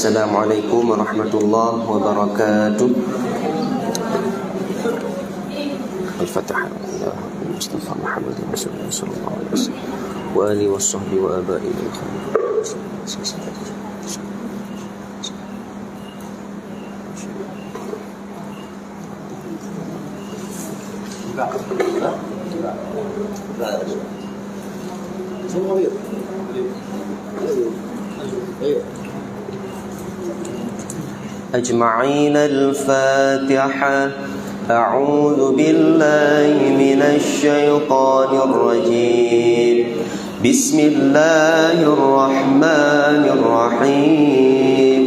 Assalamualaikum warahmatullahi wabarakatuh. Al-Fatihah. Mustafa Muhammad Rasulullah sallallahu alaihi wasallam wa alihi washabbihi wa abaihi أجمعين الفاتحة. أعوذ بالله من الشيطان الرجيم. بسم الله الرحمن الرحيم.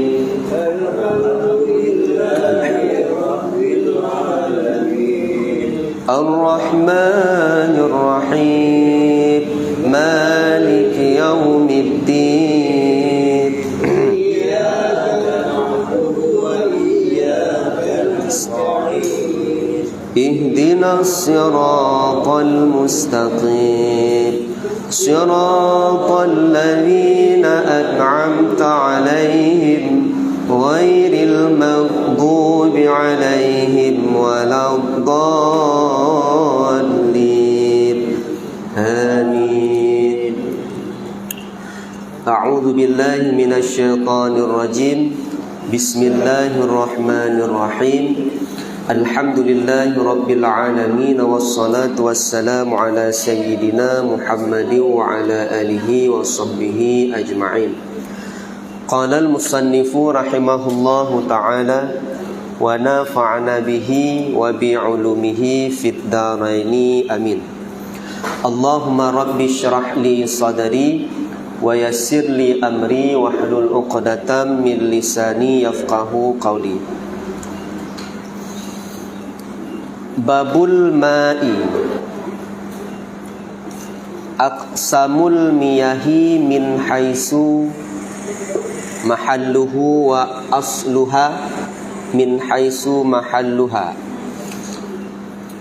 الرحمن الرحيم. مالك يوم الدين. اهدنا الصراط المستقيم صراط الذين أنعمت عليهم غير المغضوب عليهم ولا الضالين آمين. أعوذ بالله من الشيطان الرجيم. بسم الله الرحمن الرحيم. Alhamdulillahi Rabbil Alamin. Wassalatu wassalamu ala Sayyidina Muhammadin wa ala alihi wa sahbihi ajma'in. Qala al-musannifu rahimahullahu ta'ala wa nafa'ana bihi wa bi'ulumihi fid daraini amin. Allahumma rabbi syrah li sadri wa yassir li amri wa hlul uqdatam min lisani yafqahu qawli. Babul ma'i. Aqsamul miyahi min haisu mahalluhu wa asluha min haisu mahalluha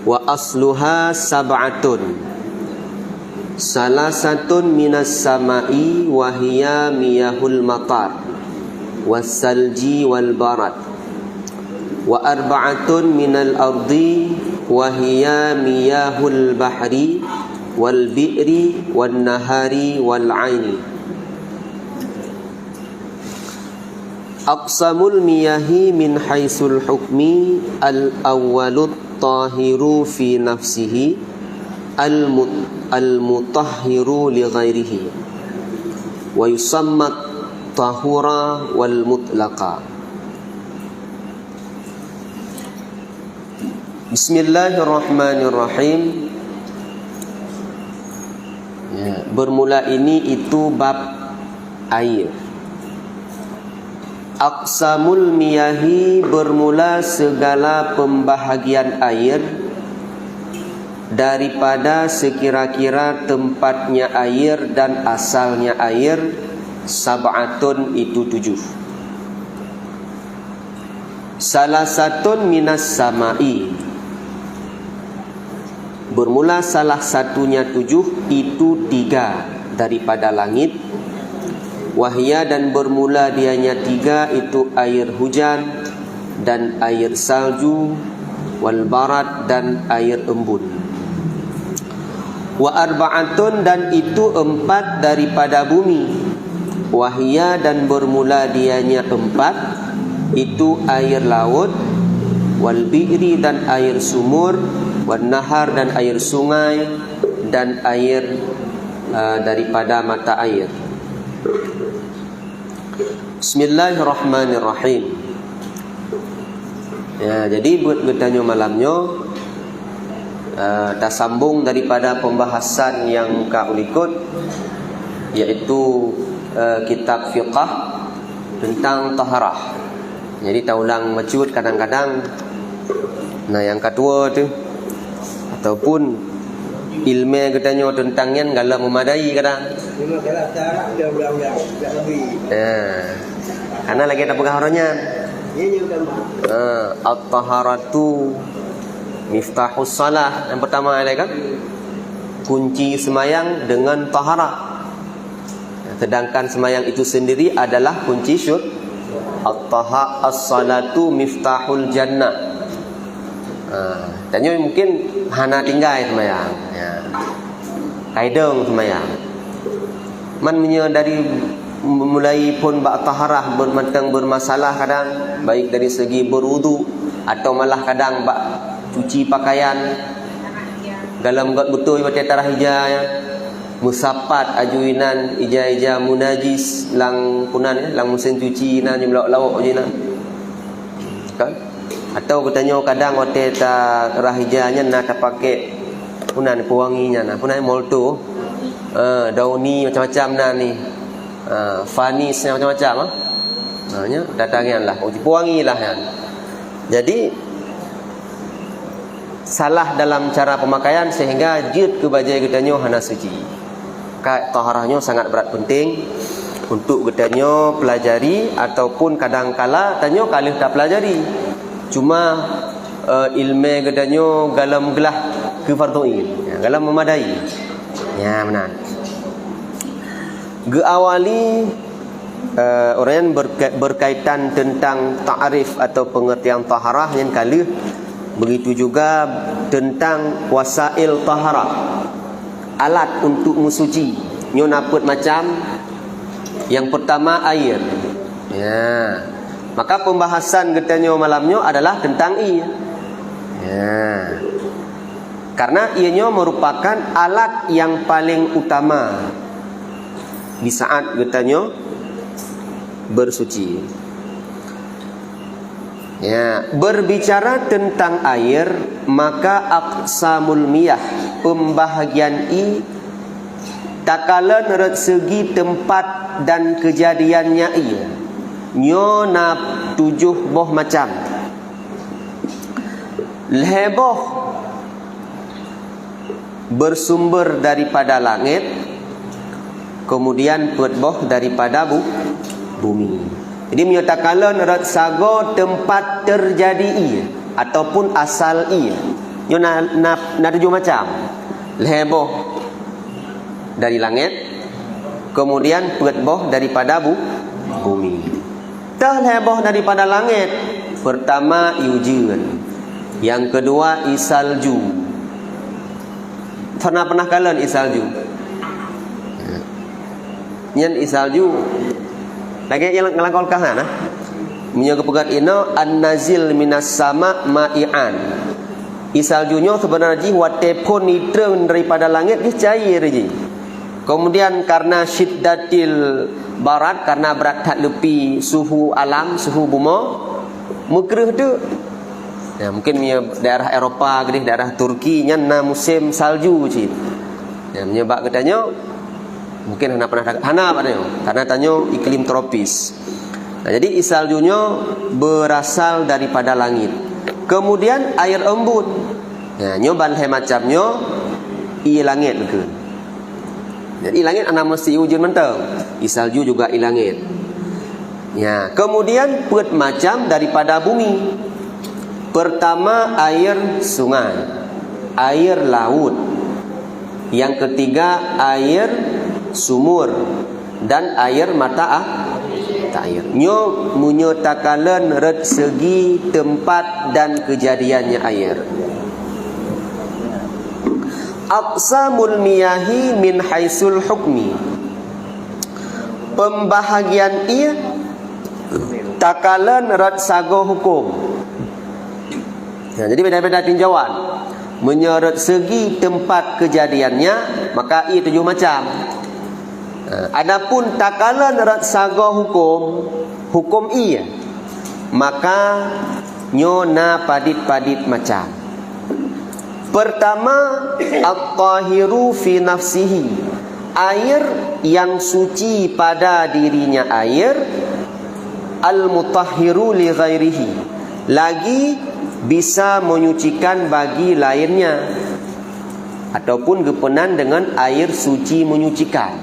wa asluha sab'atun. Salasatun minas sama'i wa hiya miyahul matar wassalji wal barat wa arba'atun minal ardi wa hiya miyahul bahri wal bi'ri wan nahari wal aini. Aqsamul miyahi min haisul hukmi al awwalut tahiru fi nafsihi al mutahhiru li ghairihi wa yusamma tahura wal mutlaqa. Bismillahirrahmanirrahim. Bermula ini itu bab air. Aqsamul miyahi, bermula segala pembahagian air daripada sekira-kira tempatnya air dan asalnya air. Sab'atun, itu 7. Salasatun minas sama'i, bermula salah satunya 7, itu 3 daripada langit. Wahya, dan bermula dianya 3, itu air hujan dan air salju. Wal barat, dan air embun. Wa arba'atun, dan itu 4 daripada bumi. Wahya, dan bermula dianya 4, itu air laut. Wal bi'ri, dan air sumur. Wan nahar, dan air sungai. Dan air daripada mata air. Bismillahirrahmanirrahim. Jadi buat bertanya malamnya, kita sambung daripada pembahasan yang kau ikut, yaitu kitab fiqh tentang taharah. Jadi kita ulang macut kadang-kadang. Nah, yang kedua tu, ataupun ilmu katanya tentangnya enggaklah memadai kadang. Karena lagi ada pengaruhnya. At-taharatu miftahus salah. Yang pertama ada kan? Kunci semayang dengan taharah. Sedangkan semayang itu sendiri adalah kunci as-salatu miftahul jannah. Tanya mungkin hana tinggal sembahyang. Ya. Kaidang sembahyang. Man dari mulai pun bak taharah bermasalah kadang, baik dari segi berwudu atau malah kadang bak cuci pakaian. Dalam got betul baca tarah hijaya. Musapat ajuinan ija-ija munajis lang punan lang mesin cuci nan lawak-lawak je nan. Kan? Atau bertanya kadang hotel ta rahijanya nak pakai punan pewanginya nah punan molto dauni macam-macam nah ni fanis macam-macam nya datanganlah pewangi lah kan. Jadi salah dalam cara pemakaian sehingga jid ke bajai getanyo hana suci. Kai taharahnya sangat berat penting untuk getanyo pelajari ataupun kadang-kala tanyo kalih tak pelajari. Cuma ilmu gedanyo galam gelah ke farduin, ya, galam memadai. Ya benar. Geawali orang berkaitan tentang ta'rif atau pengertian taharah yang kali, begitu juga tentang wasail taharah, alat untuk mensuci. Nyo naput macam yang pertama air. Ya. Maka pembahasan getanyo malamnya adalah tentang ia. Ya. Karena ianya merupakan alat yang paling utama di saat getanyo bersuci. Ya, berbicara tentang air, maka aqsamul miyah, pembahagian i takala nerat segi tempat dan kejadiannya ia. Nyo na 7 boh macam. Leboh bersumber daripada langit, kemudian boh daripada bumi. Jadi menyatakan rat sago tempat terjadi ia ataupun asal ia. Nyo na 7 macam. Leboh dari langit, kemudian boh daripada bumi. Terheboh daripada langit. Pertama iujian, yang kedua isalju. Pernah kalian isalju? Nyen isalju lagi yang ngelangkol kahana menjaga pegat ino an-nazil minas sama ma'ian. Isaljunya sebenarnya watepon nitrun daripada langit dia cair je. Kemudian karena syiddatil barat, karena berat tak lepi suhu alam, suhu bumi, mukrih tu. Ya, mungkin daerah Eropah, daerah Turki nya na musim salju cip. Ya, menyebab katanya mungkin hana padanya karena tanyo iklim tropis. Nah, jadi isaljunya berasal daripada langit. Kemudian air embun. Ya, nyo banhe macamnya i langit ke. Jadi langit ana mesti hujan mentang. Isalju juga i langit. Ya, kemudian put macam daripada bumi. Pertama air sungai, air laut. Yang ketiga air sumur dan air mata air. Nyo menyatakan red segi tempat dan kejadiannya air. Aqsamul miyahi min haisul hukmi. Pembahagian ia takalan rat sago hukum. Ya, jadi beda-beda tinjauan. Menyorot segi tempat kejadiannya, maka ia 7 macam. Adapun takalan rat sago hukum ia, maka nyona padit-padit macam. Pertama, at-tahiru fi nafsihi, air yang suci pada dirinya air, al-mutahhiru li ghairihi, lagi bisa menyucikan bagi lainnya, ataupun gepenan dengan air suci menyucikan,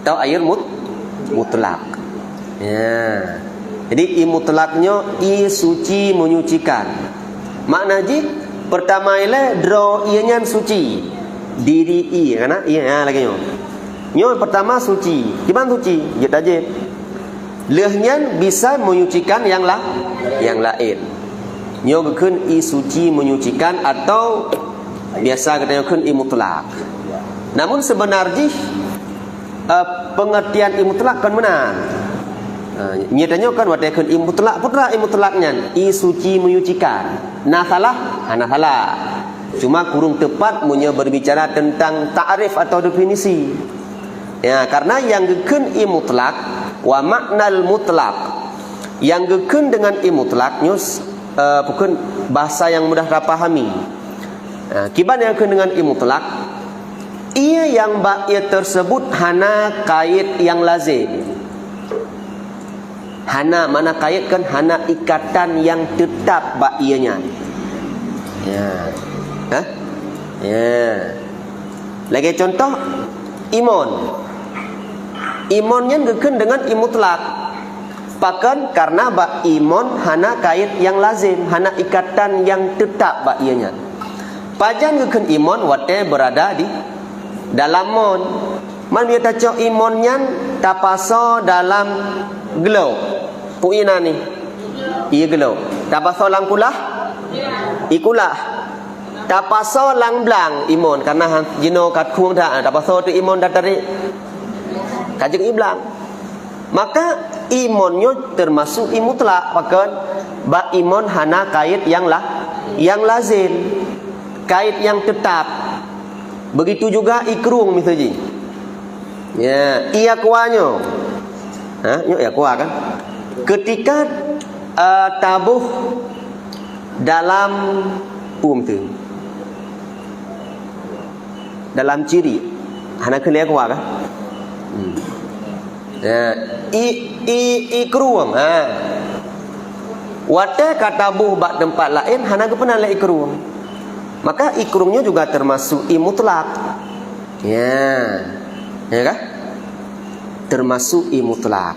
atau air mutlak. Ya. Jadi mutlaknya i suci menyucikan. Makna ji pertama ile draw ianya suci diri i karena iya lagi nyo pertama suci gimana suci je tajib Lehnya bisa menyucikan yang lain. Nyo gekeun i suci menyucikan atau biasa kita gekeun i mutlak. Namun sebenarnya pengertian i mutlak kan benar. Nyatanya kan wate keun i mutlak putra i mutlaknya i suci menyucikan. Nah salah. Cuma kurang tepat munnya berbicara tentang ta'rif atau definisi. Ya, karena yang gekeun i mutlak wa maknal mutlak, yang gekeun dengan i mutlak nyus bukan bahasa yang mudah terpahami. Kiban yang gekeun dengan i mutlak, ia yang ia tersebut hana kait yang lazim. Hana mana kait kan hana ikatan yang tetap ba ianya. Lagi contoh iman. Imonnya gekeun dengan imutlak. Pakan karena ba imon hana kait yang lazim, hana ikatan yang tetap ba ianya. Pajan gekeun imon wate berada di dalam mon. Man biar taco imonnya tapaso dalam gelau. Puina ni. Iya gelau. Tapaso lang kulah? Ikulah. Tapaso lang blang imon karena jino kat kuang dah. Tapaso tu imon datari kajeng iblang. Maka imonnya termasuk imutlak. Pakan ba imon hana kait yang lazim, kait yang tetap. Begitu juga ikrung misalnya. Ya, iya kuanyo. Nyok ya kuah kan. Ketika tabuh dalam tu, dalam ciri, hana kena kuah kan. Ikruang. Wate kata buh bak tempat lain hana kepenan la ikruang. Maka ikrungnya juga termasuk imutlak. Ya kan? Termasuk imutlak.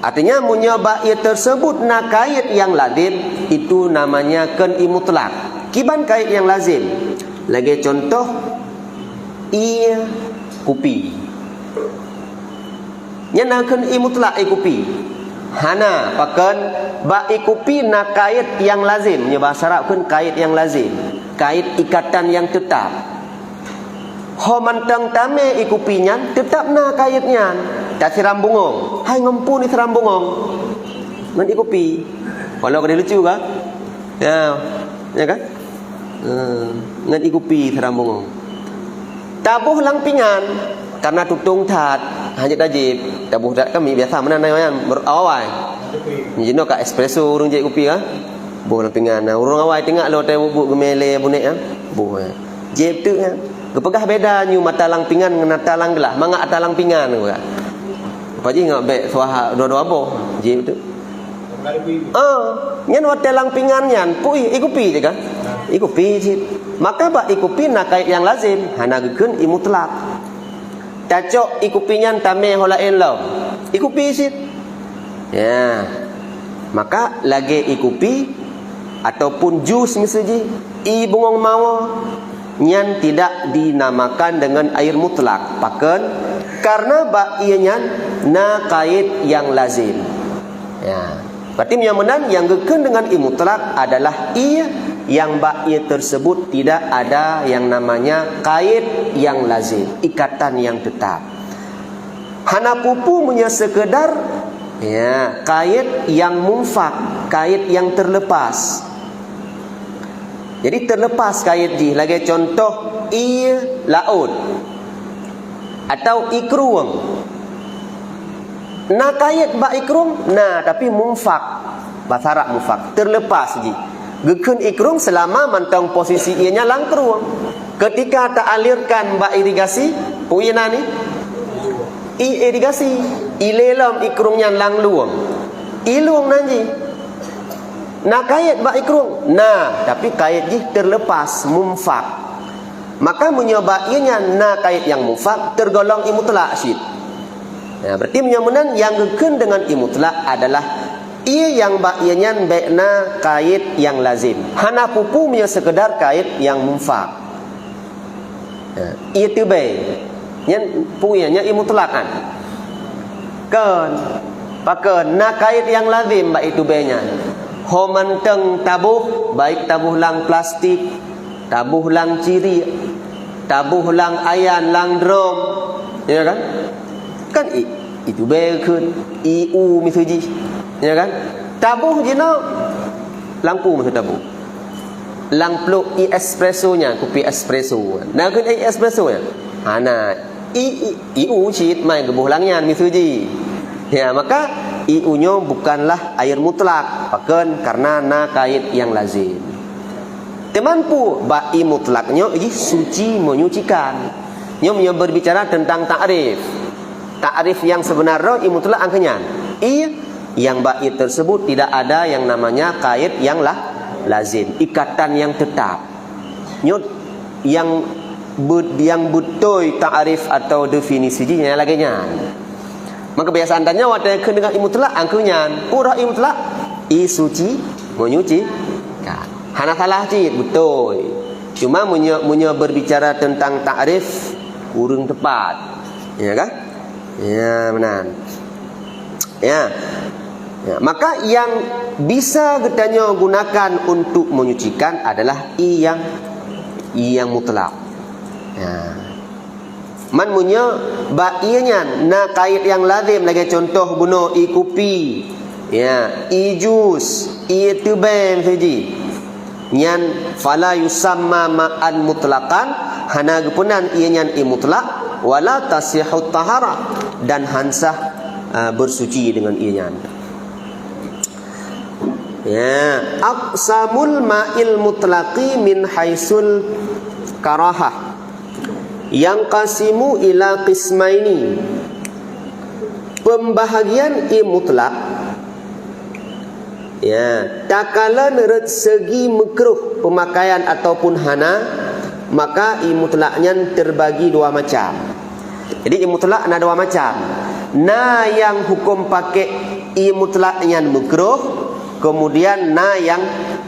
Artinya munyoba ia tersebut na kait yang lazim itu namanya kan imutlak. Kiban kait yang lazim. Lagi contoh ia kupi. Nya nakeun i mutlak i kupi. Hana pakeun ba i kupi na kait yang lazim. Nya bahasa Arab keun kait yang lazim. Kait ikatan yang tetap. Ho mantang tame i kupinya tetap na kaitnya. Tak siram bungong. Hai ngempun ni siram bungong. Ngan i kupi. Walau kada lucu kan? Ya kan? Ngan i kupi siram bungong. Tabuh lang pingan karena tutung tat hanya tajib tabuh tat kami biasa mana nayan berawai jino ka espresso urang je kopi ka bo lang pingan urang awai tengah lo te bu gemele bunek ah bo je tu kan gepegah beda nyu mata lang pingan ngan mata lang gelah manga atalang pingan ka apa je ngak be suah dua-dua bo je tu nyen wate lang pingan nyan pui ikupi je kan ikupi je maka ba ikupi na kait yang lazim hana gekeun i mutlak. Cacok ikupinyan tame holain law. Ikupi sit. Ya. Maka lagi ikupi ataupun jus misalnya i bungong mawa nyan tidak dinamakan dengan air mutlak. Paken karena ba ianya na kait yang lazim. Ya. Berarti yang menang yang gekeun dengan i mutlak adalah ia yang ba'iyah tersebut tidak ada yang namanya kait yang lazim, ikatan yang tetap. Hana pupu punya sekedar ya, kait yang munfak, kait yang terlepas. Jadi terlepas kait di lagi contoh i laut atau ikruang. Na kait ba ikruang, nah tapi munfak. Bahasa Arab munfak, terlepas ji. Gekeun ikrung selama mantang posisi ianya langkruang. Ketika tak alirkan ba irigasi, puina ni irigasi, ilelom ikrungnya langluang. Iluang nanji. Na kait ba ikrung. Nah, tapi kait ji terlepas mumfak. Maka menyoba ianya na kait yang mumfak tergolong imutlak syid. Nah, berarti menyamunan yang gekeun dengan imutlak adalah ia yang ba'ianya baikna kait yang lazim. Hana pupu punya sekedar kait yang mumfak. Ia tu baik. Yang punya imutlaqan. pakan nak kait yang lazim baik itu banyak homanteng tabuh baik tabuh lang plastik, tabuh lang ciri, tabuh lang ayan lang drum, ya kan itu bekun iu misuji, ya kan tabuh jino lampu maksud tabuh lang pluk espresso nya kopi espresso nah kun espresso nya ana iu cit main ke buhlangnya misuji ya maka iu nya bukanlah air mutlak paken karena na kait yang lazim temampu bai mutlaknya suci menyucikan nyo berbicara tentang ta'rif yang sebenarnya i mutlak angkanya yang bai tersebut tidak ada yang namanya kait yang lazim, ikatan yang tetap. Nyut yang betul ta'rif atau definisinya laginya. Maka kebiasaan tanya waktu dengan imutlak angkunya, pura imutlak suci menyuci. Hana salah cit betul. Cuma munya berbicara tentang ta'rif kurang tepat. Ya kan? Ya benar. Ya. Ya, maka yang bisa kita gunakan untuk menyucikan adalah yang mutlak. Ya. Man punya ba'inya na kait yang lazim lagi contoh guna kopi. Ya, jus, tubem saji. Nyan fala yusamma ma'an mutlaqan hana gepunan ianya mutlak wala tasihut tahara dan hansah bersuci dengan ianya. Ya, aqsamul ma'il mutlaqi min haisul karahah yang qasimu ila qismaini. Pembahagian mutlak ya, takala neret segi makruh pemakaian ataupun hana, maka mutlaknya terbagi dua macam. Jadi mutlak ada dua macam. Na yang hukum pakai mutlaknya makruh, kemudian na yang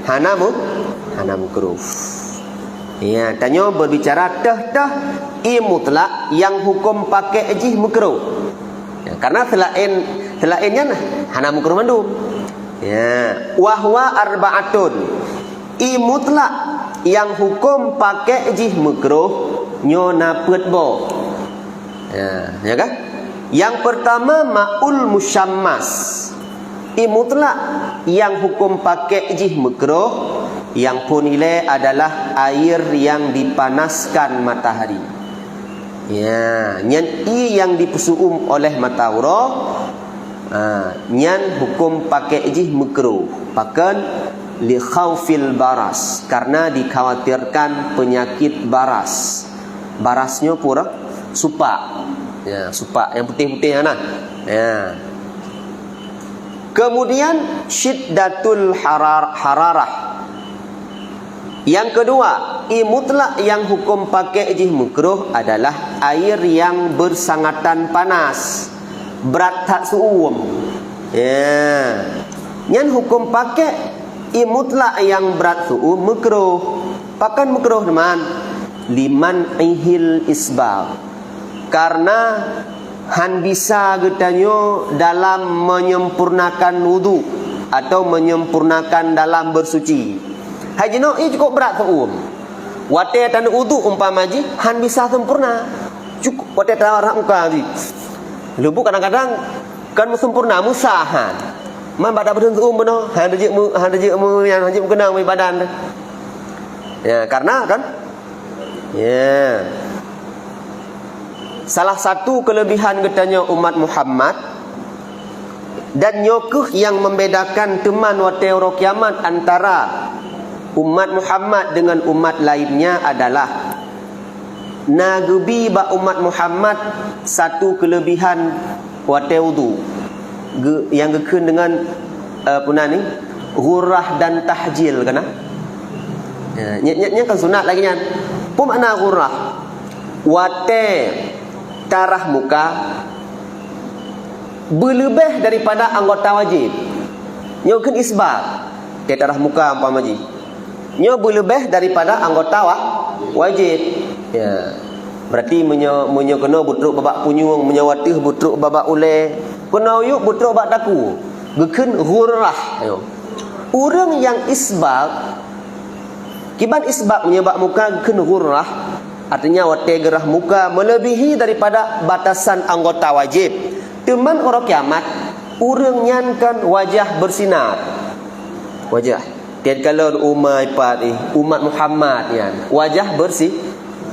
hana makruh. Ya, tanya berbicara dah mutlak yang hukum pakai makruh. Ya, karena selainnya hana makruh mandum. Ya, wahwa arba'atun. Mutlak yang hukum pakai makruh nyona petbo. Ya kan? Yang pertama ma'ul musyammas. Mutlak yang hukum pakai makruh yang punile adalah air yang dipanaskan matahari. Ya, nyan yang dipesuum oleh matahari. Nyan hukum pakai makruh. Pakan li khaufil baras karena dikhawatirkan penyakit baras. Barasnya pura supak. Ya, supak yang putih-putih nah. Ya. Kemudian syiddatul hararah. Yang kedua, mutlak yang hukum pakai makruh adalah air yang bersangatan panas, berat tak suum. Ya. Yang hukum pakai mutlak yang berat suum makruh. Pakan makruh teman liman ihil isbal. Karena han bisa getanyo dalam menyempurnakan wudu atau menyempurnakan dalam bersuci. Hajino cukup berat suum. Wate tan wudu umpama ji han bisa sempurna. Cukup wate tawarah muka ji. Lubu kadang-kadang kan sempurna musahan. Man pada badan suum beno han rejek mu yang hajib kenang mai badan. Ya, karena kan ya. Salah satu kelebihan katanya umat Muhammad dan nyokuh yang membedakan teman waktu kiamat antara umat Muhammad dengan umat lainnya adalah nagubi ba umat Muhammad satu kelebihan waktu wudu yang gekun dengan punah ni ghurrah dan tahjil kana. Nya kan sunat lagi nya. Apa makna ghurrah? Wate tarah muka berlebih daripada anggota wajib. Nyo kan isbat. Ke tarah muka umpama ji. Nyo berlebih daripada anggota wajib. Ya. Berarti menyo kena butruk babak punyung, menyawatih butruk babak ule. kena yuk betul bak taku geken ghurrah ayo orang yang isbaq kiban isbaq menyebab muka geken ghurrah artinya wate gerah muka melebihi daripada batasan anggota wajib teman orang kiamat orang nyankan wajah bersinar wajah tiap kalau umat Muhammad yang wajah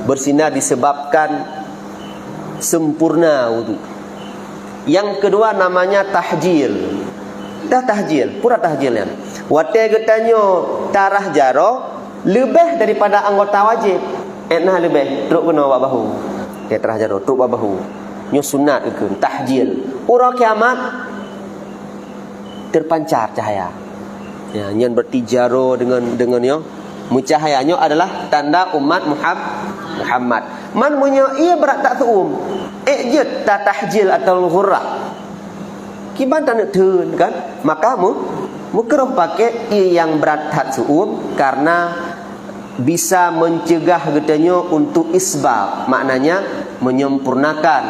bersinar disebabkan sempurna wudu. Yang kedua namanya tahjil. Pura tahjil yang. Wate getanyo tarah jaro lebih daripada anggota wajib. Etnah lebih truk kena wak bahu. Dia tarah jaro truk wak bahu. Nyo sunat ke tahjil. Ura kiamat terpancar cahaya. Ya, yang berarti jaro dengan yo mucahayanya adalah tanda umat Muhammad. Man punya ia berat tak suum. Je tak tahjil atau ghurrah. Kiban tak nak turun kan? Maka mukruh pakai ia yang berat tak suum karena bisa mencegah getanya untuk isbaq. Maknanya menyempurnakan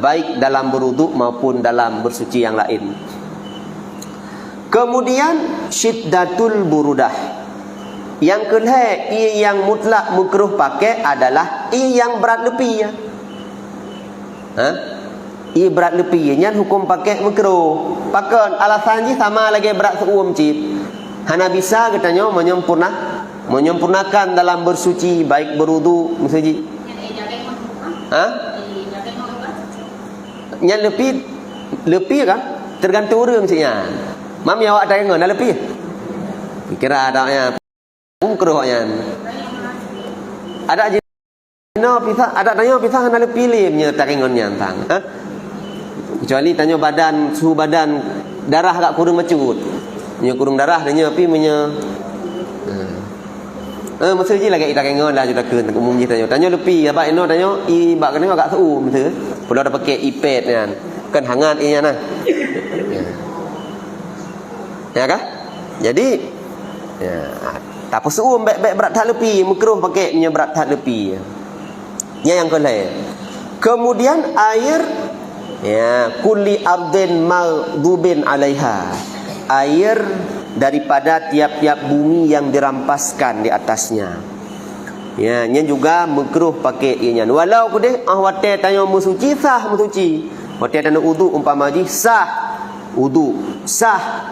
baik dalam berwuduk maupun dalam bersuci yang lain. Kemudian syiddatul burudah. Yang kedua, ia yang mutlak mukruh pakai adalah ia yang berat lebih ya. Ia berat lebih nya hukum pakai mukruh. Pakai alasan je sama lagi berat seum cip. Hana bisa katanya menyempurnakan dalam bersuci baik berwudu mesti. Nya lebih kan? Tergantung orang sinya. Mam ya awak tengok dah lebih. Kira adanya mukruhnya. Ada je no pisah, ada tanya pisah hana lebih limnya taringonnya tang. Kecuali tanya badan, suhu badan darah agak kurang mecut. Nya kurang darah tanya pi punya. Mesti je lagi taringon lah juta keun umum je tanya lebih apa eno tanya i bak kena agak seu mesti. Pula ada pakai ipad kan. Kan hangat inya nah. Ya kah? Jadi ya, tak pesuum baik berat tak lebih mukruh pakai nya berat tak lebih. Ya yang kedua. Kemudian air ya kulli ardin maghdubin 'alaiha. Air daripada tiap-tiap bumi yang dirampaskan di atasnya. Ya, nya juga mukruh pakai ianya. Walau kudeh wate tanya musuci sah musuci. Wate tanya wudu umpama ji sah wudu sah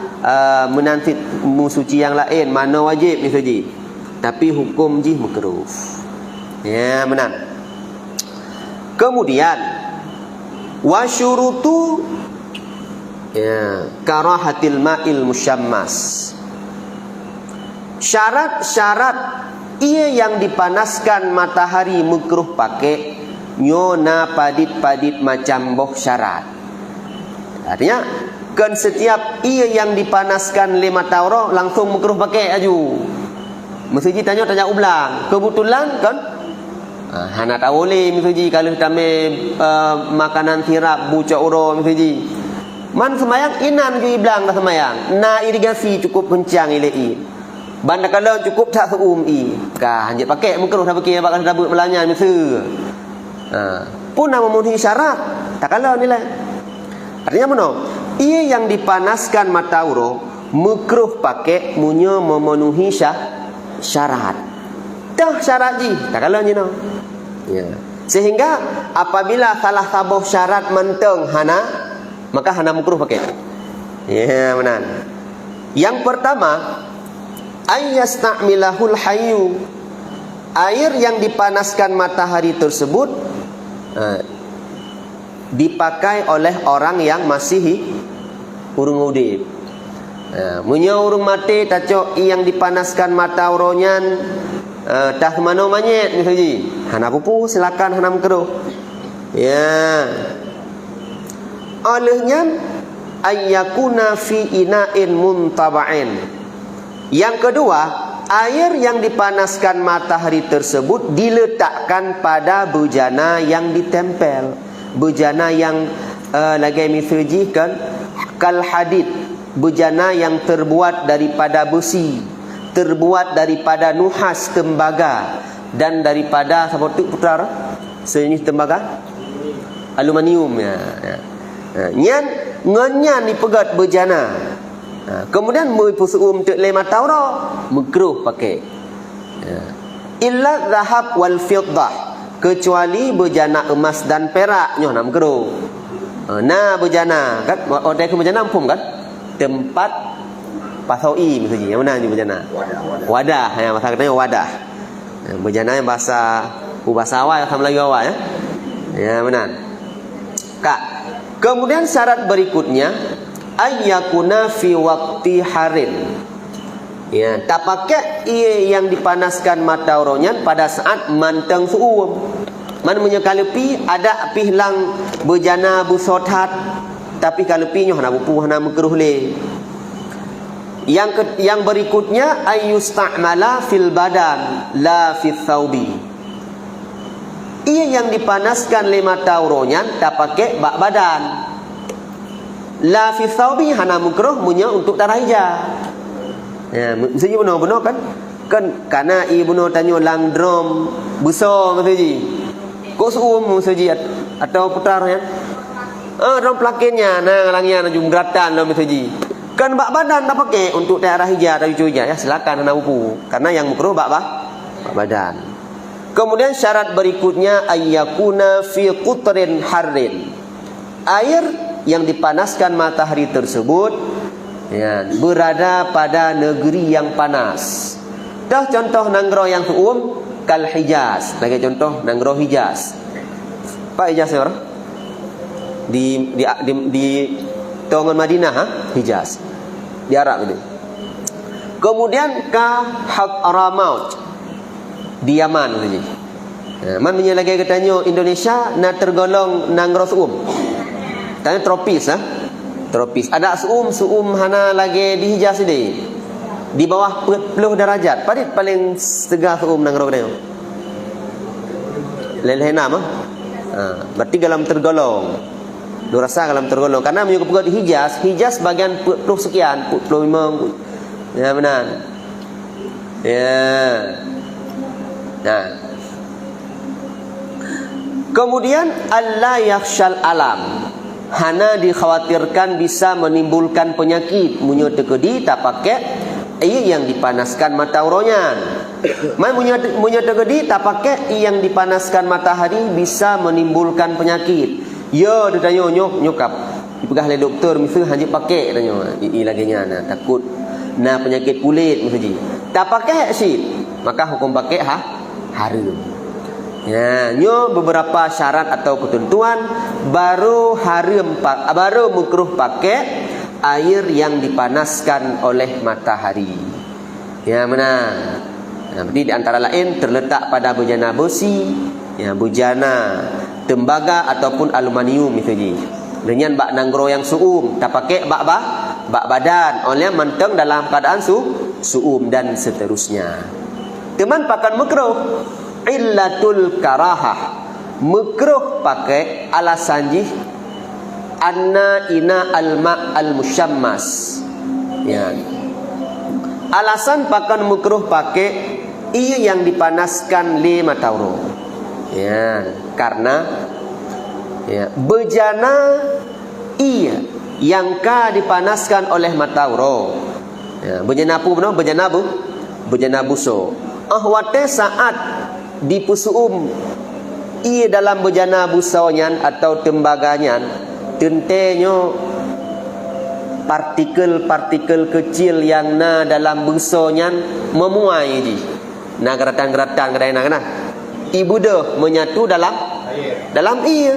menanti musuci yang lain mana wajib ni saja tapi hukum ji makruh ya benar. Kemudian wasyurutu ya karahatil ma'il musyammas. Syarat-syarat ia yang dipanaskan matahari makruh pakai nyona padit-padit macam boh syarat. Artinya kan setiap ia yang dipanaskan 5 tahun langsung makruh pakai aju. Mesti tanya ulang. Kebetulan kan hana tahu boleh mesti kalau kami makanan sirap bucak uro mesti. Man semayang inan ju iblang dah semayang. Na irigasi cukup kencang ilai. Banda kalau cukup tak seum i. Kah anjat pakai makruh dah pakai bakal dabut melanya mesti. Pun nak memenuhi syarat. Tak kalau nilai. Artinya mana? Ia yang dipanaskan mata uro makruh pakai munyo memenuhi syarat. Dah syarat ji, tak kalau ni no. Ya. Sehingga apabila salah sabuh syarat menteng hana, maka hana makruh pakai. Ya, benar. Yang pertama, ayyastamilahul hayyu. Air yang dipanaskan matahari tersebut dipakai oleh orang yang masih urung udip. Munya urung mati tacok yang dipanaskan mata uronyan tah mano manyet ni saji. Hana pupu silakan hana makruh. Ya. Olehnya ayyakuna fi ina'in muntaba'in. Yang kedua, air yang dipanaskan matahari tersebut diletakkan pada bejana yang ditempel. Bejana yang lagi misajikan kal hadid, bejana yang terbuat daripada besi, terbuat daripada nuhas tembaga dan daripada apa tu putar sejenis tembaga aluminium ya. Nyan ngenyan ni pegat berjana. Kemudian musuum tek le matauro makruh pakai. Illa zahab wal fiddah, kecuali berjana emas dan perak nyoh nak makruh. Berjana kan odai ke berjana ampun kan? Tempat pasoi misalnya. Yang mana ni berjana? Wadah. Yang bahasa katanya wadah. Berjana yang bahasa awal sama Melayu awal ya. Ya benar. Kak. Kemudian syarat berikutnya ayyakuna fi waqti harin. Ya, tak pakai ia yang dipanaskan mata uronyan pada saat manteng suum. Man menyekalepi ada pihlang berjana busothat, tapi kalepi nyoh na bupuh na makruh le. Yang berikutnya ayyustamala fil badan la fil thawbi. Ia yang dipanaskan le mata uronyan tak pakai bak badan. La fi thawbi hana makruh munya untuk darah hijau. Ya, misalnya benar kan? Kan karena ibu benar tanya lang drum besar misalnya. Kok suum misalnya atau putar ya? Drum plakennya nah langnya jumbratan lo misalnya. Kan bak badan tak pakai untuk darah hijau dari hijau ya silakan hana upu. Karena yang makruh bak badan. Kemudian syarat berikutnya ayyakuna fi qutrin harrin. Air yang dipanaskan matahari tersebut ya, berada pada negeri yang panas. Dah contoh nanggro yang suum kal Hijaz. Lagi contoh nanggro Hijaz. Pak Hijaz ya orang? Di Tongan Madinah Hijaz. Di Arab itu. Kemudian ka Hadramaut di Yaman ini. Man lagi katanya Indonesia nak tergolong nanggro suum. Tanya tropis tropis. Ada suum hana lagi di Hijaz ini. Di bawah 40 derajat. Paling segar suum nanggro dia. Lelhenam berarti dalam tergolong. Lu rasa dalam tergolong karena menyukai di Hijaz bagian 40 sekian, 45. Ya benar. Ya. Nah. Kemudian Allah yakhshal alam. Hana dikhawatirkan bisa menimbulkan penyakit. Munyo tekedi tak pakai ia yang dipanaskan mata uronyan. Munyo tekedi tak pakai ia yang dipanaskan matahari bisa menimbulkan penyakit. Ya dia tanya nyokap. Dipegah oleh doktor misal hanya pakai tanya. Laginya takut penyakit kulit misalnya. Tak pakai sih. Maka hukum pakai haram. Ya, beberapa syarat atau ketentuan baru makruh pakai air yang dipanaskan oleh matahari. Ya benar. Jadi di antara lain terletak pada bejana besi, ya bejana tembaga ataupun aluminium misalnya. Dengan bak nanggro yang suum, tak pakai bak badan, oleh menteng dalam keadaan suum dan seterusnya. Teman pakan makruh illatul karahah, makruh pakai alasan jih anna ina alma al-musyammas. Ya. Alasan pakan makruh pakai ia yang dipanaskan 5 tauro. Ya, karena ya, bejana ia yang dipanaskan oleh matauro. Ya, bejana apa benar? Bejana buso. Ahwate saat dipusuum ia dalam bejana busonyan atau tembaganya tentenyo partikel-partikel kecil yang dalam busonyan memuai di geratan-geratan kedai ibu dah menyatu dalam air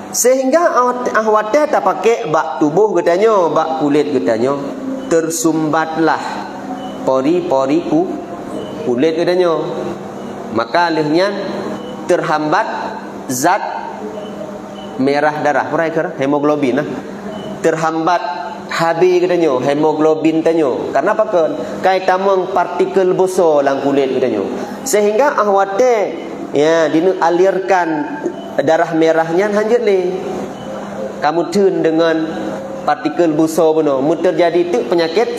sehingga ahwate tak pakai bak tubuh katanya bak kulit katanya tersumbatlah pori-pori kulit katanya. Maka lehnya terhambat zat merah darah, hemoglobin terhambat habis katanya hemoglobin tanyo. Karena apa kan? Kai tamang partikel besar dalam kulit katanya. Sehingga ahwate ya dinu alirkan darah merahnya hanjut le. Kamu tun dengan partikel besar benar. Mun terjadi tu penyakit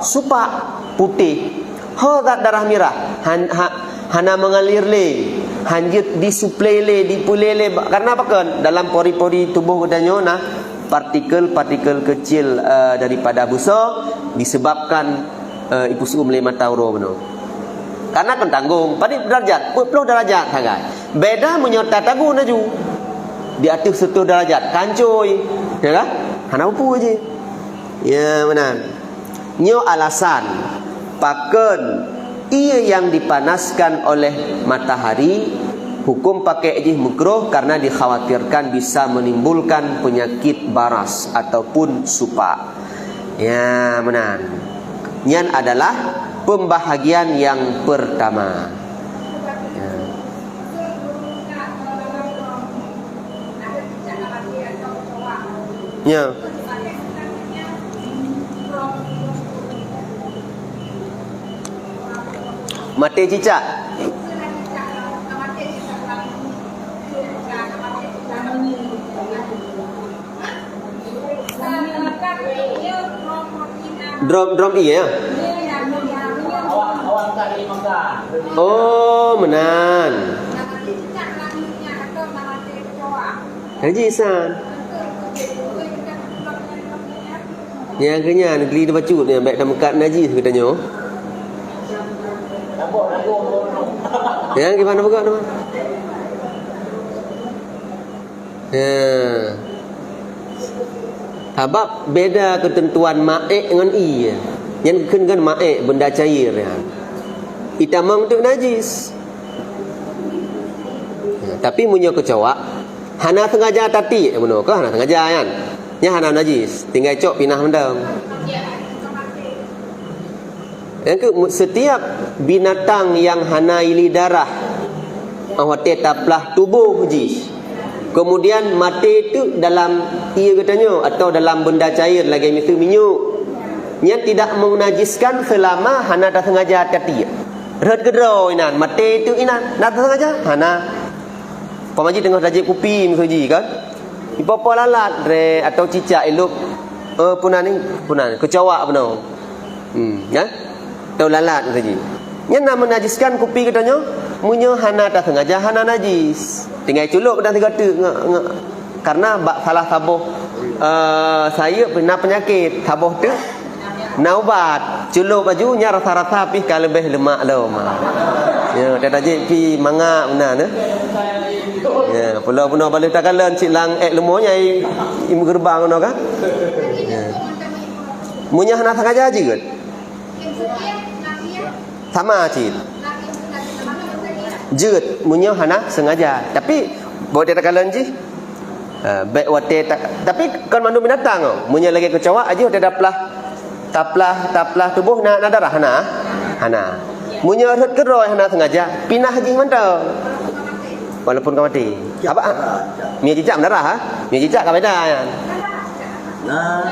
supak putih. Zat darah merah hana mengalir le, hanjut disuplai le, dipulai le. Karena apa kan? Dalam pori-pori tubuh katanya partikel-partikel kecil daripada busa disebabkan ibu suhu melima tauro benar. Karena kan tanggung pada derajat 10 derajat sangat. Beda menyerta tanggung naju. Di atas 1 derajat kancoy. Ya kan? Hana apa je. Ya benar. Nyo alasan paken ia yang dipanaskan oleh matahari hukum pakai je makruh karena dikhawatirkan bisa menimbulkan penyakit baras ataupun supa. Ya benar. Nyan adalah pembahagian yang pertama. Ya. Mati cicak. Drum iya. Oh, menan. Haji san. Yang kenya negeri dia bacut ni baik dah mekat najis katanya. Yang gimana buka teman? Ya. Sebab beda ketentuan ma'ik dengan i. Yang kan ma'ik benda cair ya. Itamang tu najis. Ya, tapi munyo kecoak hana sengaja tati benar ke hana sengaja kan? Nya hana najis, tinggal cok pinah mendang. Yang setiap binatang yang hana ili darah awak tetaplah tubuh ji. Kemudian mati itu dalam ia katanya atau dalam benda cair lagi misal minyak. Yang tidak menajiskan selama hana tak sengaja tati. Red gedro inan mati itu inan tak sengaja hana. Pamaji tengah rajik kupi misal ji kan. Ipo-po lalat re atau cicak elok punan kecoak benar. Ya. Atau lalat saja. Yang nak menajiskan kupi katanya munyo hana tak sengaja hana najis. Tinggal culuk dah 3 tu karena salah sabuh saya pernah penyakit sabuh tu nak ubat culuk bajunya rasa-rasa pi kalau lebih lemak lo mah. Ya dah je pi mangak benar ne. Ya pulau-pulau balik takalan silang lemonya ibu gerbang ngono kan. Ya. Munyo hana sengaja je kot. Sama cik. Jut munyo hana sengaja. Tapi bawa dia takalan je. Baik wate tapi kan mandu binatang oh. Munyo lagi kecoak aja dia taplah tubuh nak darah hana. Munyo ret keroi hana sengaja pinah je mantau. Walaupun kau mati. Apa? Mia cicak darah ha? Mia cicak ka beda kan. Nah.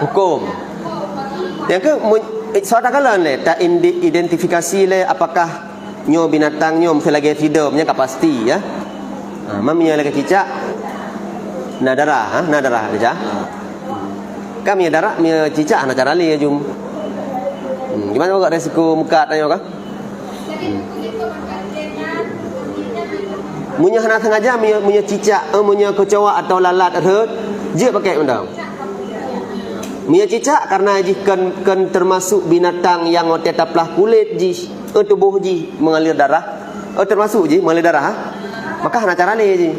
Hukum. Yang ke soal takalan le tak identifikasi le apakah nyo binatang nyo mesti lagi hidupnya ka pasti ya. Mamnya lagi cicak na darah aja. Kami darah mia cicak na cara le jum. Gimana kok resiko muka tanya kah? Munya hana sengaja munya cicak munya kecoak atau lalat heret je pakai undang. Munya cicak karena kan termasuk binatang yang tetaplah kulit ji tubuh ji mengalir darah. Termasuk ji mengalir darah. Ha? Maka hana cara le ji.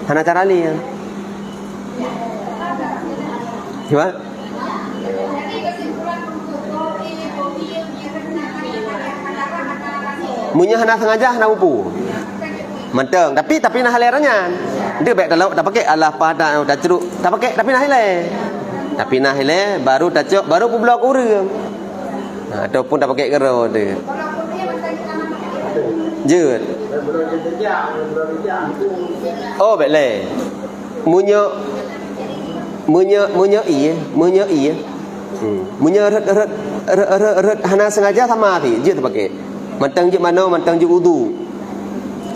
Hana cara le. Gimana? Munya hana sengaja hana upu. Menteng tapi nah halernya. Dia baik kalau tak pakai alah pada tak ceruk. Tak pakai tapi nah hile. Tapi nah hile baru tak cok baru pulak urang. Ataupun tak pakai gero dia. Jut. Oh baik le. Munya iya. Munya ret hana sengaja sama ti. Jut tak pakai. Mentang je mana mentang je wudu.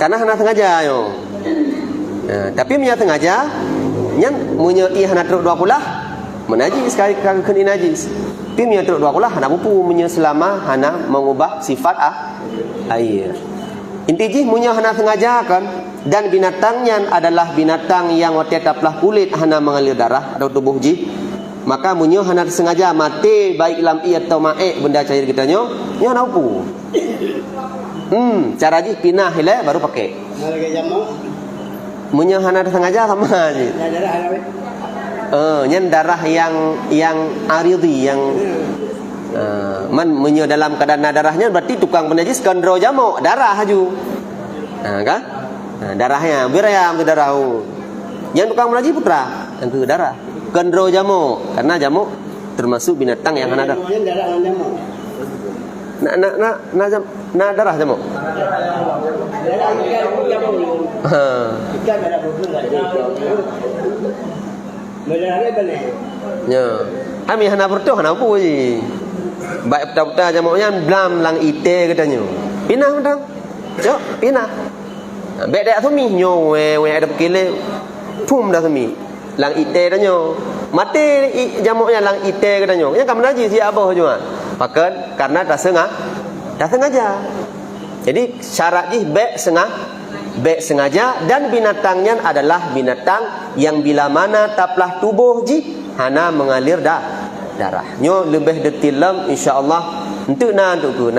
Karena hana sengaja yo. Tapi punya sengaja nyan munyo i hana truk 20 menajis sekali kena najis. Tapi punya truk 20 hana pupu munyo selama hana mengubah sifat air. Inti munyo hana sengaja kan, dan binatangnya adalah binatang yang wate taplah kulit hana mengalir darah atau tubuh ji, maka munyo hana sengaja mati baik lam i atau mae benda cair kita nyo hana upu. Cara ji pinah hele baru pakai. Munyo hana sengaja sama ji. Nyen darah yang aridi yang man munyo dalam keadaan darahnya berarti tukang penajis kandro jamuk darah haju. Kan? Darahnya birayam ke darah. Yang tukang penajis putra itu darah. Kandro jamuk karena jamuk termasuk binatang yang ada. Nah darah jamuk. Ya. Kami hana bertuh hana apa je. Baik peta-peta jamuknya blam lang ite katanya. Pinah mentang. Jok, pinah. Baik dak sumi nyo we ada kile. Pum dah sumi. Lang ite katanya. Mati jamuknya lang ite katanya. Yang kamu najis si abah juga. Pakan karena tak sengaja. Jadi syarat ji baik sengaja dan binatangnya adalah binatang yang bila mana taplah tubuh ji hana mengalir darah. Nyo lebih detail insya-Allah untuk untuk ku.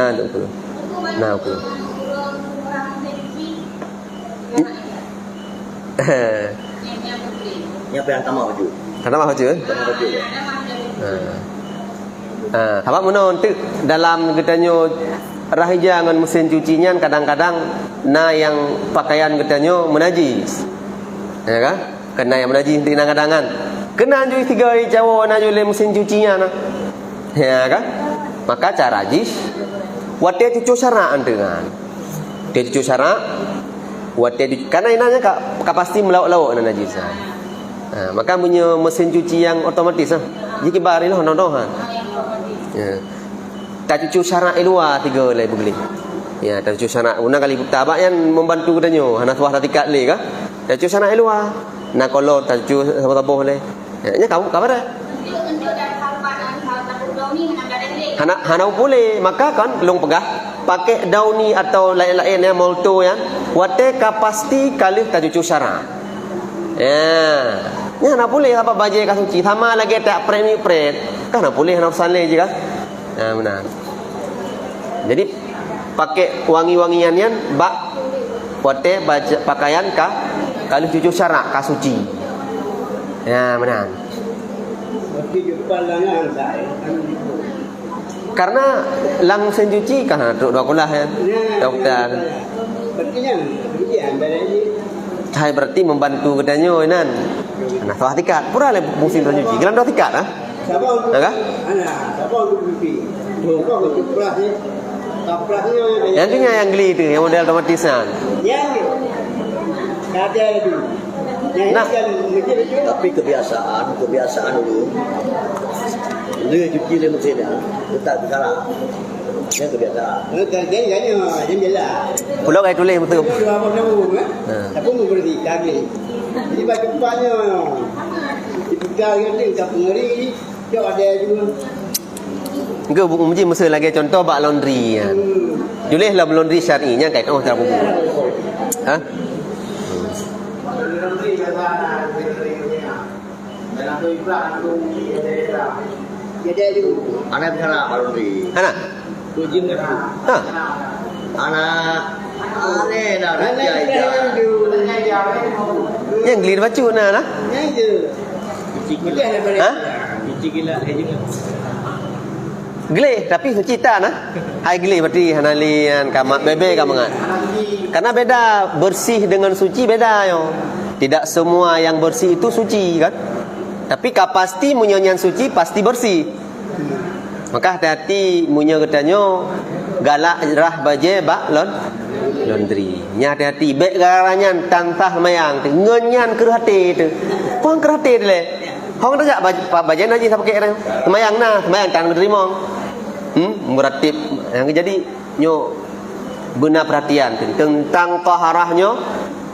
Yang yang tamak baju. Tamak baju. Apa menon tu dalam katanya rahija dengan mesin cucinya kadang-kadang yang pakaian katanya menajis. Ya kan? Kena yang menajis kadang-kadang. Kena juga 3 hari cawa na jule mesin cucinya na. Ya kan? Maka cara jis wate cucu syara'an dengan. Dia cucu syara' wate karena inanya ka pasti melauk-lauk na najisan. Maka punya mesin cuci yang otomatis jika bari lah nondohan. Ya. Tak cucu syara' luar 3 lagi beli. Ya, tak cucu syara' una kali tabak yang membantu katanya. Hana tuah ratikat le ka. Tak cucu syara' luar. Nak kolor tak cucu apa-apa le. Ya kamu kabar dah? Hana boleh, maka kan long pegah pakai dauni atau lain-lain yang molto yang wate kapasti kali tak cucu syara'. Ya nak boleh apa baju ka suci sama lagi tak premi pret. Kan nak boleh nak usan le je kan? Benar. Jadi pakai wangi-wangiannya bak wate pakaian ka kali cucu syara' ka suci. Ya benar. Karena lang senjuci kan dua kulah ya. Dokter. Berarti membantu katanya nan. Nah, soal tikat. Pura le musim senjuci. Gelam dua tikat ah. Enggak? Yang punya yang geli itu, yang model otomatisan. Nah, tapi kebiasaan dulu. Dia cuci le mesin dia. Letak di sana. Yang kebiasaan. pulau kayak tulis betul. Tapi mau berhenti kaki. Jadi baju banyak. Dipegang ni tak pengeri. Dia ada juga. Enggak mesti mesti lagi contoh bak laundry kan. Tulis lah laundry syar'inya kayak cara buku. Hah? Anak sana laundry. Ana? Tujuh ni. Hah? Anak aneh dah rajai. Yang gelir baju nah. Yang tu. Hah? Cuci gila juga. Gelih tapi suci tak nah. Hai gelih berarti hanalian kamak bebe kamangan. Karena beda bersih dengan suci beda yo. Tidak semua yang bersih itu suci kan. Tapi kapasti munyonya suci pasti bersih. Maka hati-hati munyo katanya galak rah baje bak laundry. Nya hati-hati bek garanya tantah mayang tu ngenyan kerhati tu. Pang kerhati tu le. Hong tu jak baje najis pakai orang. Mayang nah, mayang tan terima. Meratib yang jadi nyo benar perhatian tu tentang taharahnya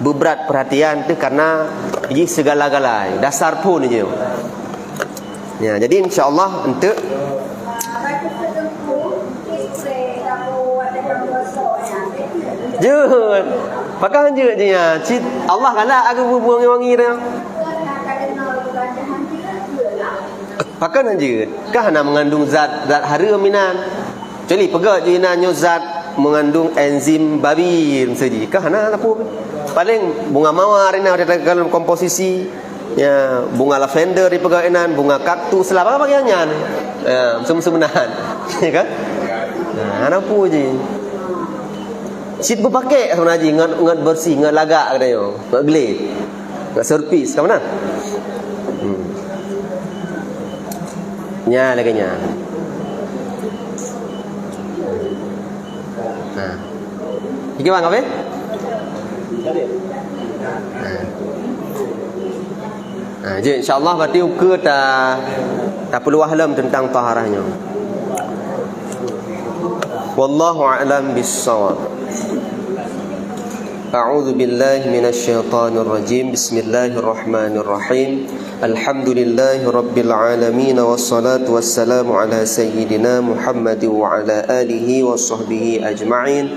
berat perhatian tu karena ini segala-galanya dasar pun je. Ya, jadi insya-Allah untuk Jut. Pakai jut je ya. Allah kala aku buang wangi dah. Pakai jut. Kah nak mengandung zat haram minan. Kecuali pegat je inanyo zat mengandung enzim babin saja. Kah nak apa? Paling bunga mawar ini ada dalam komposisi ya, bunga lavender di pegainan, bunga kaktus lah apa bagiannya. Ya, semenahan. Ya kan? Nah, ana pu je. Sit berpakai sama haji ngat bersih, ngat lagak kata yo. Ngat gelid. Ngat servis kat mana? Nya lagi nya. Nah. Iki bang apa? Nah, jadi insya-Allah berarti ukur tak perlu ahlam tentang taharahnya. Wallahu a'lam bis-shawab. A'udzu billahi minasy syaithanir rajim. Bismillahirrahmanirrahim. Alhamdulillahi rabbil alamin wassalatu wassalamu ala sayyidina Muhammad wa ala alihi wa sahbihi ajma'in.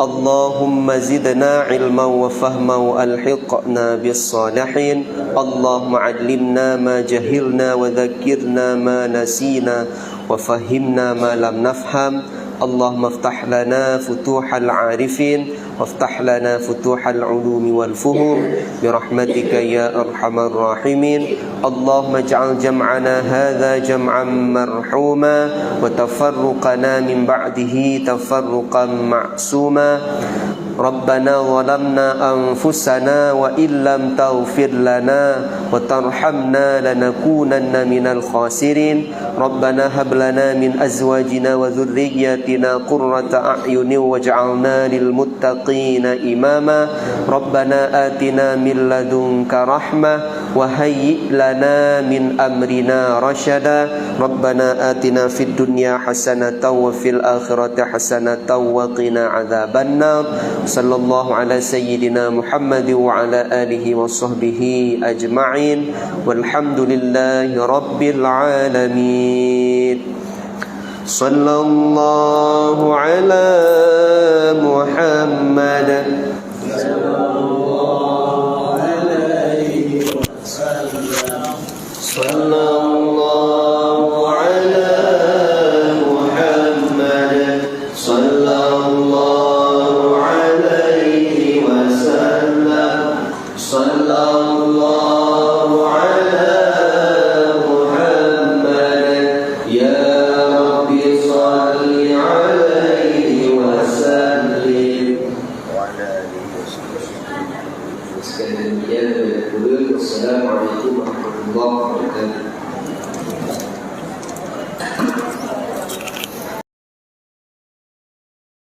Allahumma zidna ilman wa fahman wa alhiqna bis salihin. Allahumma 'allimna ma jahilna wa dhakkirna ma nasina wa fahhimna ma lam nafham. Allahumma iftah lana futuhal 'arifin waftah lana futuhal 'ulumi wal fuhum bi rahmatika ya arhamar rahimin. Allahumma ij'al jam'ana hadza jam'an marhuma wa tafarruqana min ba'dihi tafarruqan ma'suma. Rabbana zalamna anfusana wa illam taghfir lana wa tarhamna lanakunanna minal khasirin. Rabbana hab lana min azwajina wa dhurriyyatina qurrata a'yunin waj'alna lil muttaqina imama. Rabbana atina min ladunka rahmah wa hayyi lana min amrina rasyada. Rabbana atina fid dunya hasanatan wa fil akhirati hasanatan wa qina adzabannar. Sallallahu ala sayyidina Muhammad wa ala alihi wa sahbihi ajma'in. Walhamdulillahi rabbil alamin. Sallallahu ala Muhammad. Sallallahu alaihi wasallam. Sallallahu ala Muhammad. Sallallahu sallallahu ala Muhammad ya Rabbi salli alaihi wa sallim wa ala alihi wa sahbihi. Assalamualaikum warahmatullahi wabarakatuh.